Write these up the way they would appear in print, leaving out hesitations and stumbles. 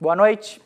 Boa noite.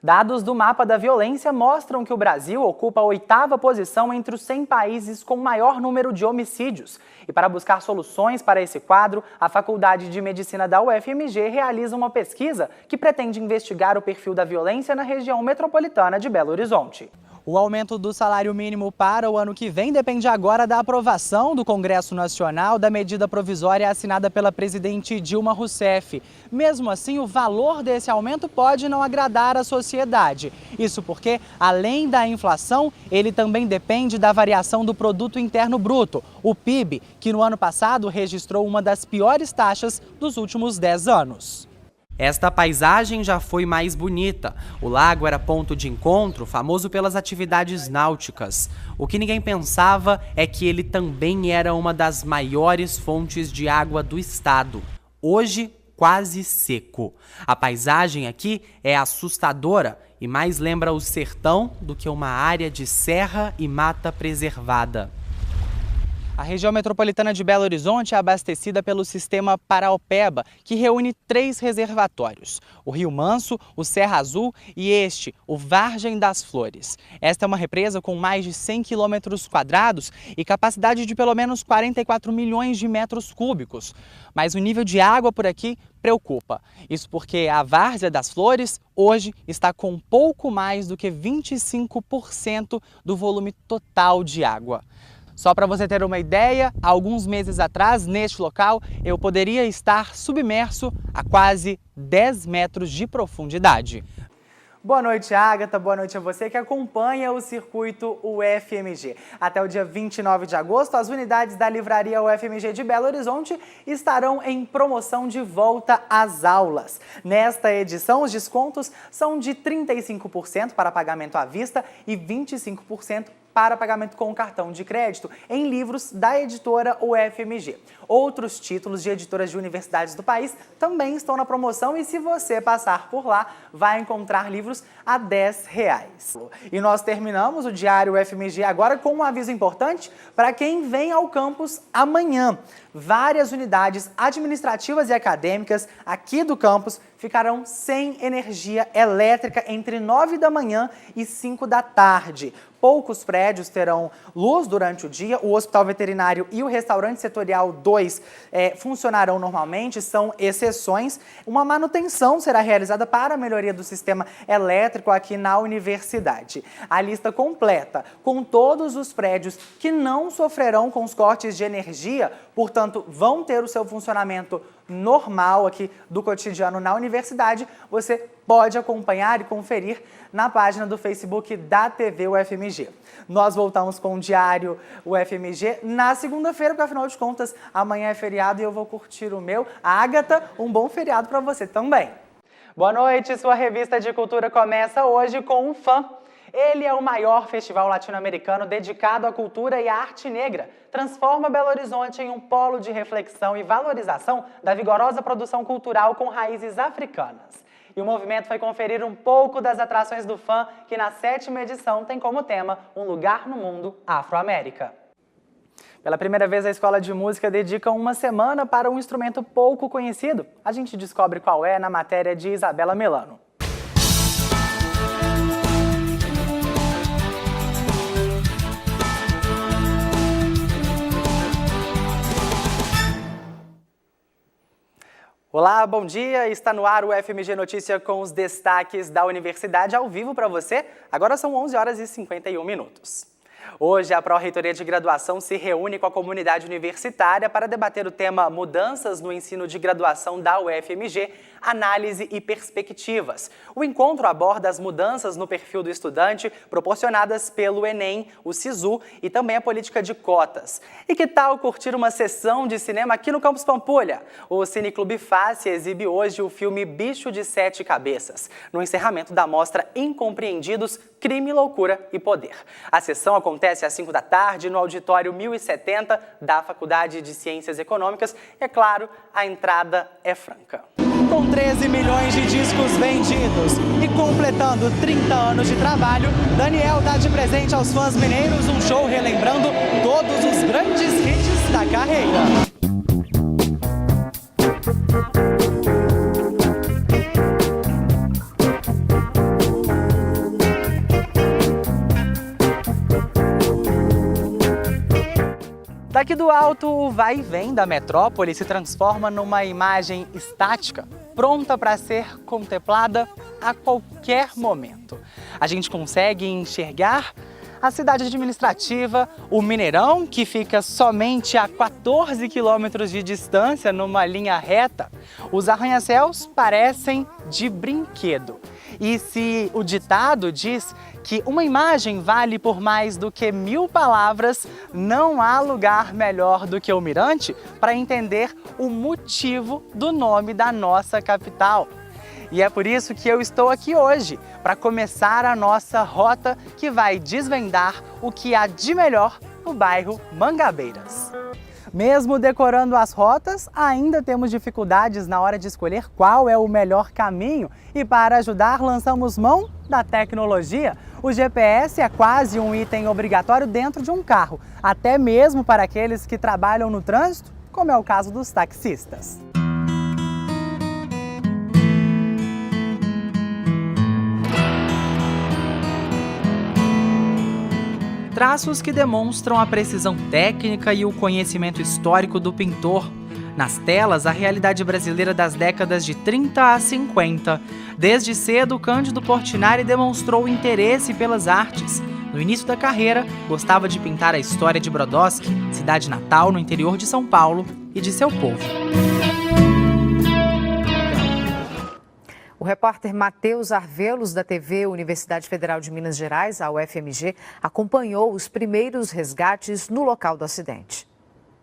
Dados do Mapa da Violência mostram que o Brasil ocupa a 8ª posição entre os 100 países com maior número de homicídios. E para buscar soluções para esse quadro, a Faculdade de Medicina da UFMG realiza uma pesquisa que pretende investigar o perfil da violência na região metropolitana de Belo Horizonte. O aumento do salário mínimo para o ano que vem depende agora da aprovação do Congresso Nacional da medida provisória assinada pela presidente Dilma Rousseff. Mesmo assim, o valor desse aumento pode não agradar a sociedade. Isso porque, além da inflação, ele também depende da variação do Produto Interno Bruto, o PIB, que no ano passado registrou uma das piores taxas dos últimos 10 anos. Esta paisagem já foi mais bonita. O lago era ponto de encontro, famoso pelas atividades náuticas. O que ninguém pensava é que ele também era uma das maiores fontes de água do estado. Hoje, quase seco. A paisagem aqui é assustadora e mais lembra o sertão do que uma área de serra e mata preservada. A região metropolitana de Belo Horizonte é abastecida pelo sistema Paraopeba, que reúne 3 reservatórios: o Rio Manso, o Serra Azul e o Vargem das Flores. Esta é uma represa com mais de 100 quilômetros quadrados e capacidade de pelo menos 44 milhões de metros cúbicos. Mas o nível de água por aqui preocupa. Isso porque a Várzea das Flores hoje está com pouco mais do que 25% do volume total de água. Só para você ter uma ideia, há alguns meses atrás, neste local, eu poderia estar submerso a quase 10 metros de profundidade. Boa noite, Ágata. Boa noite a você que acompanha o circuito UFMG. Até o dia 29 de agosto, as unidades da Livraria UFMG de Belo Horizonte estarão em promoção de volta às aulas. Nesta edição, os descontos são de 35% para pagamento à vista e 25% para pagamento com cartão de crédito em livros da editora UFMG. Outros títulos de editoras de universidades do país também estão na promoção e se você passar por lá, vai encontrar livros a R$10. E nós terminamos o Diário UFMG agora com um aviso importante para quem vem ao campus amanhã. Várias unidades administrativas e acadêmicas aqui do campus ficarão sem energia elétrica entre 9 da manhã e 5 da tarde. Poucos prédios terão luz durante o dia, o Hospital Veterinário e o Restaurante Setorial 2 funcionarão normalmente, são exceções. Uma manutenção será realizada para a melhoria do sistema elétrico aqui na universidade. A lista completa, com todos os prédios que não sofrerão com os cortes de energia, portanto, vão ter o seu funcionamento normal aqui do cotidiano na universidade, você pode acompanhar e conferir na página do Facebook da TV UFMG. Nós voltamos com o Diário UFMG na segunda-feira, porque afinal de contas, amanhã é feriado e eu vou curtir o meu. Ágata, um bom feriado para você também. Boa noite, sua revista de cultura começa hoje com o FAM. Ele é o maior festival latino-americano dedicado à cultura e à arte negra. Transforma Belo Horizonte em um polo de reflexão e valorização da vigorosa produção cultural com raízes africanas. E o movimento foi conferir um pouco das atrações do FAM, que na 7ª edição tem como tema Um Lugar no Mundo Afro-América. Pela primeira vez, a Escola de Música dedica uma semana para um instrumento pouco conhecido. A gente descobre qual é na matéria de Isabela Melano. Olá, bom dia. Está no ar o UFMG Notícia com os destaques da universidade ao vivo para você. Agora são 11 horas e 51 minutos. Hoje, a Pró-Reitoria de Graduação se reúne com a comunidade universitária para debater o tema Mudanças no Ensino de Graduação da UFMG, Análise e Perspectivas. O encontro aborda as mudanças no perfil do estudante proporcionadas pelo Enem, o SISU e também a política de cotas. E que tal curtir uma sessão de cinema aqui no Campus Pampulha? O Cineclube Face exibe hoje o filme Bicho de Sete Cabeças, no encerramento da mostra Incompreendidos, Crime, Loucura e Poder. A sessão acontece às 5 da tarde no auditório 1070 da Faculdade de Ciências Econômicas. E, é claro, a entrada é franca. Com 13 milhões de discos vendidos e completando 30 anos de trabalho, Daniel dá de presente aos fãs mineiros um show relembrando todos os grandes hits da carreira. Daqui do alto, o vai e vem da metrópole se transforma numa imagem estática, pronta para ser contemplada a qualquer momento. A gente consegue enxergar a cidade administrativa, o Mineirão, que fica somente a 14 quilômetros de distância numa linha reta. Os arranha-céus parecem de brinquedo. E se o ditado diz que uma imagem vale por mais do que 1000 palavras, não há lugar melhor do que o Mirante para entender o motivo do nome da nossa capital. E é por isso que eu estou aqui hoje, para começar a nossa rota que vai desvendar o que há de melhor no bairro Mangabeiras. Mesmo decorando as rotas, ainda temos dificuldades na hora de escolher qual é o melhor caminho. E para ajudar, lançamos mão da tecnologia. O GPS é quase um item obrigatório dentro de um carro, até mesmo para aqueles que trabalham no trânsito, como é o caso dos taxistas. Traços que demonstram a precisão técnica e o conhecimento histórico do pintor. Nas telas, a realidade brasileira das décadas de 30 a 50. Desde cedo, Cândido Portinari demonstrou interesse pelas artes. No início da carreira, gostava de pintar a história de Brodowski, cidade natal no interior de São Paulo, e de seu povo. O repórter Matheus Arvelos, da TV Universidade Federal de Minas Gerais, a UFMG, acompanhou os primeiros resgates no local do acidente.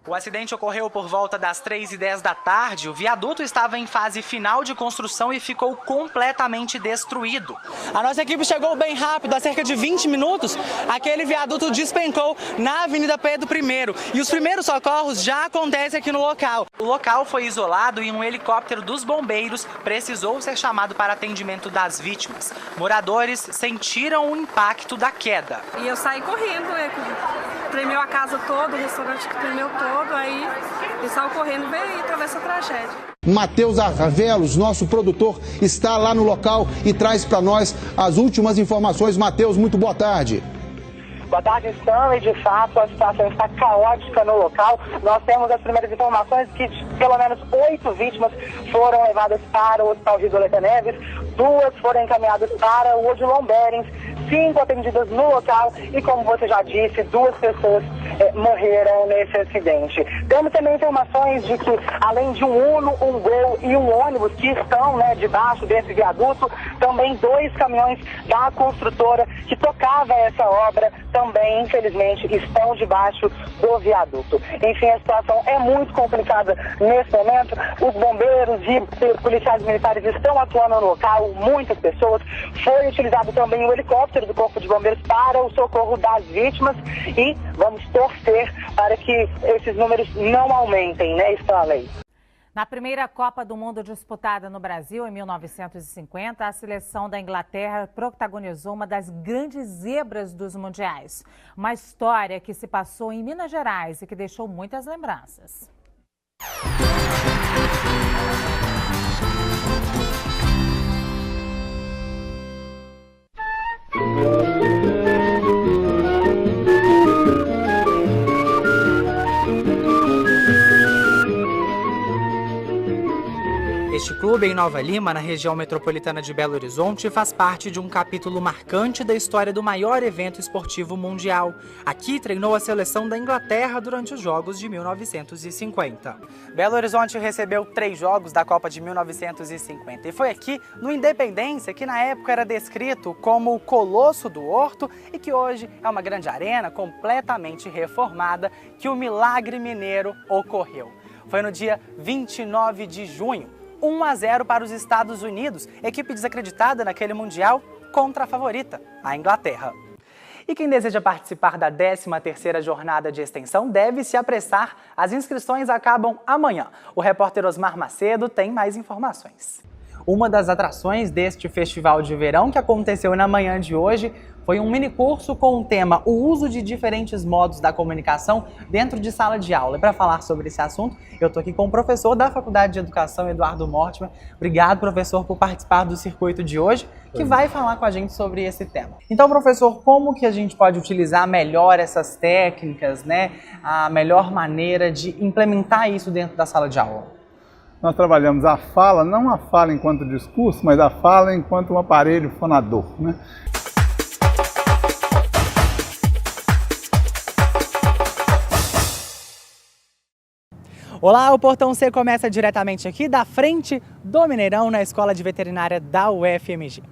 O acidente ocorreu por volta das 3h10 da tarde. O viaduto estava em fase final de construção e ficou completamente destruído. A nossa equipe chegou bem rápido, há cerca de 20 minutos. Aquele viaduto despencou na Avenida Pedro I. E os primeiros socorros já acontecem aqui no local. O local foi isolado e um helicóptero dos bombeiros precisou ser chamado para atendimento das vítimas. Moradores sentiram o impacto da queda. E eu saí correndo, tremeu a casa toda, o restaurante tremeu todo. Aí ele saiu correndo e veio e atravessa a tragédia. Matheus Arvelos, nosso produtor, está lá no local e traz para nós as últimas informações. Matheus, muito boa tarde. Boa tarde, Stanley. De fato, a situação está caótica no local. Nós temos as primeiras informações que pelo menos 8 vítimas foram levadas para o Hospital Risoleta Neves, 2 foram encaminhadas para o Odilon Berens, 5 atendidas no local e, como você já disse, 2 pessoas morreram nesse acidente. Temos também informações de que, além de um Uno, um Gol e um ônibus que estão debaixo desse viaduto, também 2 caminhões da construtora que tocava essa obra também, infelizmente, estão debaixo do viaduto. Enfim, a situação é muito complicada nesse momento. Os bombeiros e policiais militares estão atuando no local, muitas pessoas. Foi utilizado também o helicóptero do Corpo de Bombeiros para o socorro das vítimas e vamos torcer para que esses números não aumentem, né, Stanley? Na primeira Copa do Mundo disputada no Brasil, em 1950, a seleção da Inglaterra protagonizou uma das grandes zebras dos mundiais. Uma história que se passou em Minas Gerais e que deixou muitas lembranças. Este clube, em Nova Lima, na região metropolitana de Belo Horizonte, faz parte de um capítulo marcante da história do maior evento esportivo mundial. Aqui treinou a seleção da Inglaterra durante os Jogos de 1950. Belo Horizonte recebeu 3 jogos da Copa de 1950 e foi aqui, no Independência, que na época era descrito como o Colosso do Horto e que hoje é uma grande arena completamente reformada, que o milagre mineiro ocorreu. Foi no dia 29 de junho. 1-0 para os Estados Unidos, equipe desacreditada naquele Mundial contra a favorita, a Inglaterra. E quem deseja participar da 13ª jornada de extensão deve se apressar. As inscrições acabam amanhã. O repórter Osmar Macedo tem mais informações. Uma das atrações deste festival de verão que aconteceu na manhã de hoje foi um minicurso com o tema o uso de diferentes modos da comunicação dentro de sala de aula. E para falar sobre esse assunto, eu estou aqui com o professor da Faculdade de Educação, Eduardo Mortimer. Obrigado, professor, por participar do circuito de hoje, que vai falar com a gente sobre esse tema. Então, professor, como que a gente pode utilizar melhor essas técnicas, né? A melhor maneira de implementar isso dentro da sala de aula? Nós trabalhamos a fala, não a fala enquanto discurso, mas a fala enquanto um aparelho fonador, né? Olá, o Portão C começa diretamente aqui da frente do Mineirão, na Escola de Veterinária da UFMG.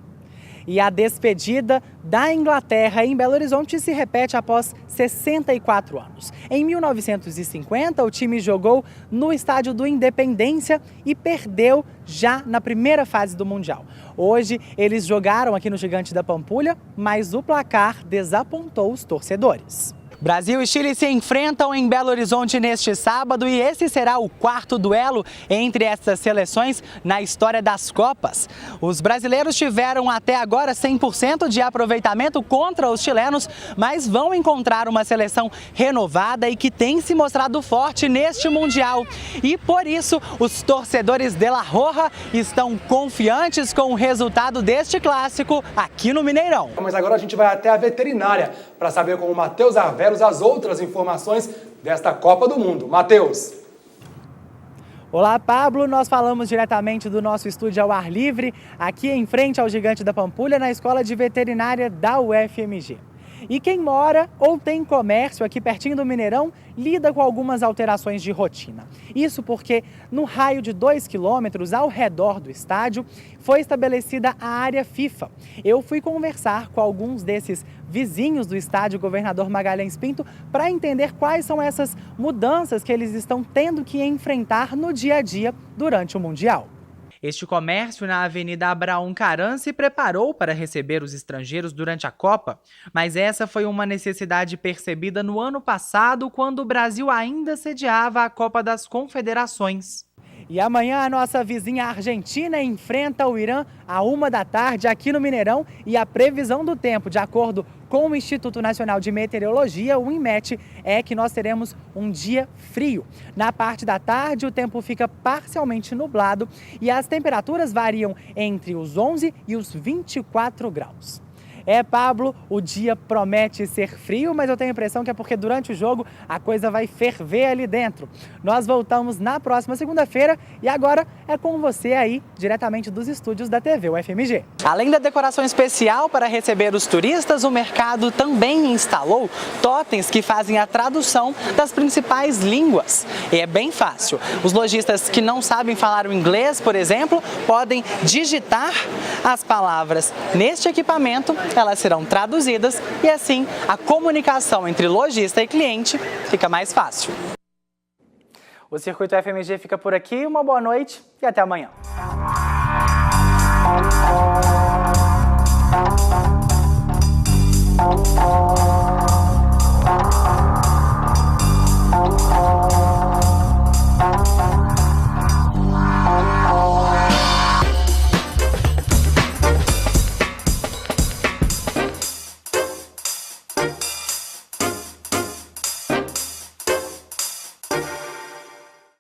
E a despedida da Inglaterra em Belo Horizonte se repete após 64 anos. Em 1950, o time jogou no estádio do Independência e perdeu já na primeira fase do Mundial. Hoje, eles jogaram aqui no Gigante da Pampulha, mas o placar desapontou os torcedores. Brasil e Chile se enfrentam em Belo Horizonte neste sábado e esse será o quarto duelo entre essas seleções na história das Copas. Os brasileiros tiveram até agora 100% de aproveitamento contra os chilenos, mas vão encontrar uma seleção renovada e que tem se mostrado forte neste Mundial. E por isso, os torcedores de La Roja estão confiantes com o resultado deste clássico aqui no Mineirão. Mas agora a gente vai até a veterinária para saber com o Matheus Arvelos as outras informações desta Copa do Mundo. Matheus. Olá, Pablo. Nós falamos diretamente do nosso estúdio ao ar livre, aqui em frente ao Gigante da Pampulha, na Escola de Veterinária da UFMG. E quem mora ou tem comércio aqui pertinho do Mineirão lida com algumas alterações de rotina. Isso porque no raio de 2 quilômetros ao redor do estádio foi estabelecida a área FIFA. Eu fui conversar com alguns desses vizinhos do estádio Governador Magalhães Pinto para entender quais são essas mudanças que eles estão tendo que enfrentar no dia a dia durante o Mundial. Este comércio na Avenida Abraão Caran se preparou para receber os estrangeiros durante a Copa, mas essa foi uma necessidade percebida no ano passado, quando o Brasil ainda sediava a Copa das Confederações. E amanhã a nossa vizinha Argentina enfrenta o Irã à 1 da tarde aqui no Mineirão e a previsão do tempo, de acordo com o Instituto Nacional de Meteorologia, o INMET, é que nós teremos um dia frio. Na parte da tarde o tempo fica parcialmente nublado e as temperaturas variam entre os 11 e os 24 graus. Pablo, o dia promete ser frio, mas eu tenho a impressão que é porque durante o jogo a coisa vai ferver ali dentro. Nós voltamos na próxima segunda-feira e agora é com você aí, diretamente dos estúdios da TV UFMG. Além da decoração especial para receber os turistas, o mercado também instalou totens que fazem a tradução das principais línguas. E é bem fácil. Os lojistas que não sabem falar o inglês, por exemplo, podem digitar as palavras neste equipamento. Elas serão traduzidas e assim a comunicação entre lojista e cliente fica mais fácil. O Circuito FMG fica por aqui, uma boa noite e até amanhã.